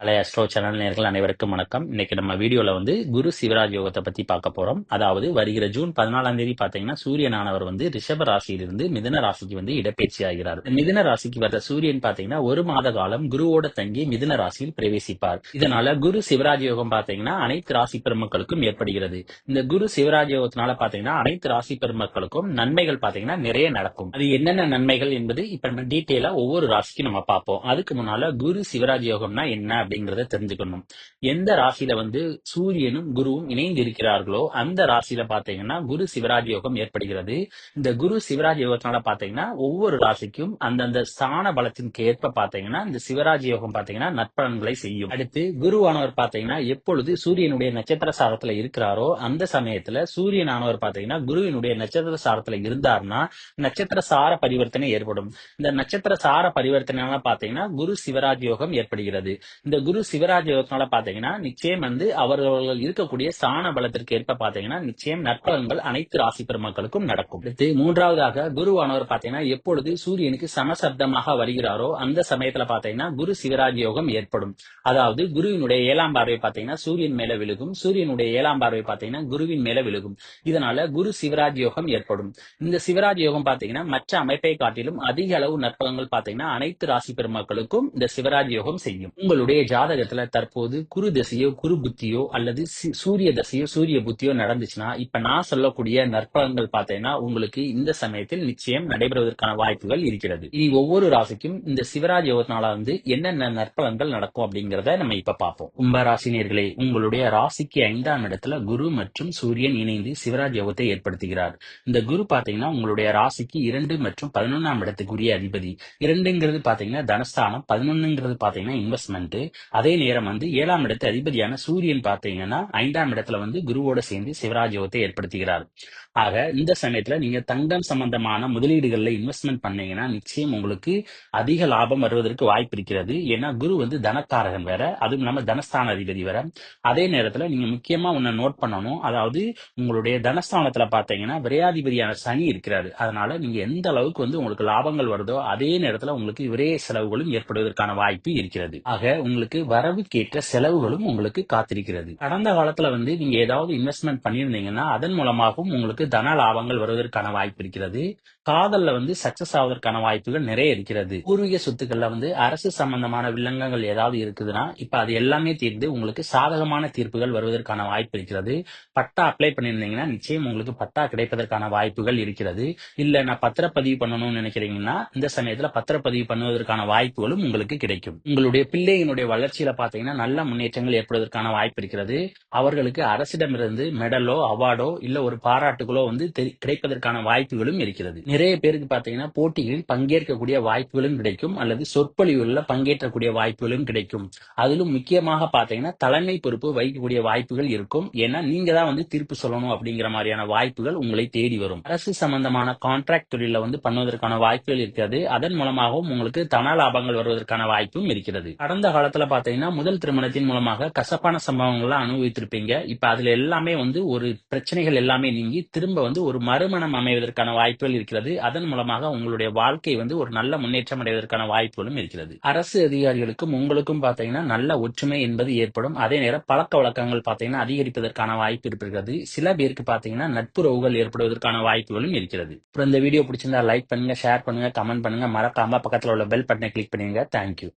பழைய astro channel நேயர்கள் அனைவருக்கும் வணக்கம். இன்னைக்கு நம்ம வீடியோல குரு சிவராஜ் யோகத்தை பத்தி பார்க்க போறோம். அதாவது வருகிற ஜூன் 14ஆம் தேதி பாத்தீங்கன்னா சூரியனானவர் ரிஷப ராசியிலிருந்து மிதுன ராசிக்கு இடப்பெயர்ச்சி ஆகிறார். மிதுன ராசிக்கு வர்ற சூரியன் பாத்தீங்கன்னா ஒரு மாத காலம் குருவோட தங்கி மிதுன ராசியில் பிரவேசிப்பார். இதனால குரு சிவராஜ் யோகம் பாத்தீங்கன்னா அனைத்து ராசி பெருமக்களுக்கும் ஏற்படுகிறது. இந்த குரு சிவராஜ் யோகத்தினால பாத்தீங்கன்னா அனைத்து ராசி பெருமக்களுக்கும் நன்மைகள் பாத்தீங்கன்னா நிறைய நடக்கும். அது என்னென்ன நன்மைகள் என்பது இப்ப நம்ம டீட்டெயிலா ஒவ்வொரு ராசிக்கும் நம்ம பார்ப்போம். அதுக்கு முன்னால குரு சிவராஜ் யோகம்னா என்ன அப்படிங்கறத தெரிஞ்சுக்கணும். எந்த ராசியில சூரியனும் குருவும் இணைந்து இருக்கிறார்களோ அந்த ராசியில பாத்தீங்கன்னா குரு சிவராஜ் யோகம் ஏற்படுகிறது. இந்த குரு சிவராஜ் யோகத்தினால பாத்தீங்கன்னா ஒவ்வொரு ராசிக்கும் அந்தந்த ஸ்தான பலத்திற்கு ஏற்ப பாத்தீங்கன்னா இந்த சிவராஜ் யோகம் பாத்தீங்கன்னா நற்பலன்களை செய்யும். அடுத்து குருவானவர் பாத்தீங்கன்னா எப்பொழுது சூரியனுடைய நட்சத்திர சாரத்துல இருக்கிறாரோ அந்த சமயத்துல சூரியனானவர் பாத்தீங்கன்னா குருவினுடைய நட்சத்திர சாரத்துல இருந்தார்னா நட்சத்திர சார பரிவர்த்தனை ஏற்படும். இந்த நட்சத்திர சார பரிவர்த்தனை பாத்தீங்கன்னா குரு சிவராஜ் யோகம் ஏற்படுகிறது. இந்த குரு சிவராஜ் யோகத்தினால பாத்தீங்கன்னா நிச்சயம் அவர்கள் இருக்கக்கூடிய ஸ்தான பலத்திற்கு ஏற்ப பாத்தீங்கன்னா நிச்சயம் நற்பலன்கள் அனைத்து ராசி பெருமக்களுக்கும் நடக்கும். அடுத்து மூன்றாவதாக குருவானவர் பாத்தீங்கன்னா எப்பொழுது சூரியனுக்கு சமசப்தமாக வருகிறாரோ அந்த சமயத்துல பாத்தீங்கன்னா குரு சிவராஜ் யோகம் ஏற்படும். அதாவது குருவினுடைய 7ஆம் பார்வை பாத்தீங்கன்னா சூரியன் மேல விழுகும், சூரியனுடைய 7ஆம் பார்வை பாத்தீங்கன்னா குருவின் மேல விழுகும். இதனால குரு சிவராஜ் யோகம் ஏற்படும். இந்த சிவராஜ் யோகம் பாத்தீங்கன்னா மற்ற அமைப்பை காட்டிலும் அதிக அளவு நற்பலன்கள் பாத்தீங்கன்னா அனைத்து ராசி பெருமக்களுக்கும் இந்த சிவராஜ் யோகம் செய்யும். உங்களுடைய ஜாதகத்துல தற்போது குரு தசையோ குரு புத்தியோ அல்லது சூரிய தசையோ சூரிய புத்தியோ நடந்துச்சுன்னா இப்ப நான் சொல்லக்கூடிய நற்பலன்கள் பார்த்தீங்கன்னா உங்களுக்கு இந்த சமயத்தில் நிச்சயம் நடைபெறுவதற்கான வாய்ப்புகள் இருக்கிறது. இனி ஒவ்வொரு ராசிக்கும் இந்த சிவராஜ் யோகத்தினால என்னென்ன நற்பலன்கள் நடக்கும் அப்படிங்கறத நம்ம இப்ப பார்ப்போம். கும்பராசினியர்களே, உங்களுடைய ராசிக்கு 5ஆம் இடத்துல குரு மற்றும் சூரியன் இணைந்து சிவராஜ் யோகத்தை ஏற்படுத்துகிறார். இந்த குரு பாத்தீங்கன்னா உங்களுடைய ராசிக்கு 2 மற்றும் 11ஆம் இடத்துக்குரிய அதிபதி. 2ங்கிறது பாத்தீங்கன்னா தனஸ்தானம், 11ங்கிறது பாத்தீங்கன்னா இன்வெஸ்ட்மெண்ட். அதே நேரம் 7ஆம் இடத்து அதிபதியான சூரியன் பாத்தீங்கன்னா 5ஆம் இடத்துல குருவோட சேர்ந்து சிவராஜ் யோகத்தை ஏற்படுத்துகிறார். ஆக இந்த சமயத்துல நீங்க தங்கம் சம்பந்தமான முதலீடுகள்ல இன்வெஸ்ட்மெண்ட் பண்ணீங்கன்னா நிச்சயம் உங்களுக்கு அதிக லாபம் வருவதற்கு வாய்ப்பு இருக்கிறது. ஏன்னா குரு தனக்காரகன் வேற, அதுவும் இல்லாம தனஸ்தான அதிபதி வேற. அதே நேரத்துல நீங்க முக்கியமா ஒண்ணு நோட் பண்ணணும். அதாவது உங்களுடைய தனஸ்தானத்துல பாத்தீங்கன்னா விரையாதிபதியான சனி இருக்கிறாரு. அதனால நீங்க எந்த அளவுக்கு உங்களுக்கு லாபங்கள் வருதோ அதே நேரத்துல உங்களுக்கு விரைய செலவுகளும் ஏற்படுவதற்கான வாய்ப்பு இருக்கிறது. ஆக உங்களுக்கு வரவுக்கேற்ற செலவுகளும் உங்களுக்கு காத்திருக்கிறது. கடந்த காலத்துல நீங்க ஏதாவது இன்வெஸ்ட்மெண்ட் பண்ணியிருந்தீங்கன்னா அதன் மூலமாகவும் உங்களுக்கு தன லாபங்கள் வருவதற்கான வாய்ப்பு இருக்கிறது. காதல்ல சக்சஸ் ஆவதற்கான வாய்ப்புகள் நிறைய இருக்கிறது. பூர்வீக சொத்துக்கள்ல அரசு சம்பந்தமான வில்லங்கங்கள் ஏதாவது இருக்குதுன்னா இப்ப அது எல்லாமே தீர்ந்து உங்களுக்கு சாதகமான தீர்ப்புகள் வருவதற்கான வாய்ப்பு இருக்கிறது. பட்டா அப்ளை பண்ணியிருந்தீங்கன்னா நிச்சயம் உங்களுக்கு பட்டா கிடைப்பதற்கான வாய்ப்புகள் இருக்கிறது. இல்ல நான் பத்திரப்பதிவு பண்ணணும்னு நினைக்கிறீங்கன்னா இந்த சமயத்துல பத்திரப்பதிவு பண்ணுவதற்கான வாய்ப்புகளும் உங்களுக்கு கிடைக்கும். உங்களுடைய பிள்ளையினுடைய வளர்ச்சியில பாத்தீங்கன்னா நல்ல முன்னேற்றங்கள் ஏற்படுவதற்கான வாய்ப்பு இருக்கிறது. அவர்களுக்கு அரசிடமிருந்து மெடலோ அவார்டோ இல்ல ஒரு பாராட்டுகளோ கிடைப்பதற்கான வாய்ப்புகளும் இருக்கிறது. நிறைய பேருக்கு பாத்தீங்கன்னா போட்டிகளில் பங்கேற்கக்கூடிய வாய்ப்புகளும் கிடைக்கும் அல்லது சொற்பொழிவுகளில் பங்கேற்றக்கூடிய வாய்ப்புகளும் கிடைக்கும். அதிலும் முக்கியமாக பாத்தீங்கன்னா தலைமை பொறுப்பு வகிக்கக்கூடிய வாய்ப்புகள் இருக்கும். ஏன்னா நீங்க தான் தீர்ப்பு சொல்லணும் அப்படிங்கிற மாதிரியான வாய்ப்புகள் உங்களை தேடி வரும். அரசு சம்பந்தமான கான்ட்ராக்ட் தொழில பண்ணுவதற்கான வாய்ப்புகள் இருக்கிறது. அதன் மூலமாகவும் உங்களுக்கு தன லாபங்கள் வருவதற்கான வாய்ப்பும் இருக்கிறது. கடந்த காலத்துல பாத்தீங்கன்னா முதல் திருமணத்தின் மூலமாக கசப்பான சம்பவங்களை அனுபவித்திருப்பீங்க. இப்ப அதுல எல்லாமே ஒரு பிரச்சனைகள் எல்லாமே நீங்கி திரும்ப ஒரு மறுமணம் அமைவதற்கான வாய்ப்புகள் இருக்கிறது. அதன் மூலமாக உங்களுடைய வாழ்க்கை ஒரு நல்ல முன்னேற்றம் அடைவதற்கான வாய்ப்புகளும் இருக்கிறது. அரசு அதிகாரிகளுக்கும் உங்களுக்கும் பாத்தீங்கன்னா நல்ல ஒற்றுமை என்பது ஏற்படும். அதே நேரம் பழக்க வழக்கங்கள் பாத்தீங்கன்னா அதிகரிப்பதற்கான வாய்ப்பு இருக்கிறது. சில பேருக்கு பாத்தீங்கன்னா நட்புறவுகள் ஏற்படுவதற்கான வாய்ப்புகளும் இருக்கிறது. இந்த வீடியோ பிடிச்சிருந்தா லைக் பண்ணுங்க, ஷேர் பண்ணுங்க, கமெண்ட் பண்ணுங்க. மறக்காம பக்கத்துல உள்ள பெல் பட்டனை கிளிக் பண்ணுங்க. தேங்க்யூ.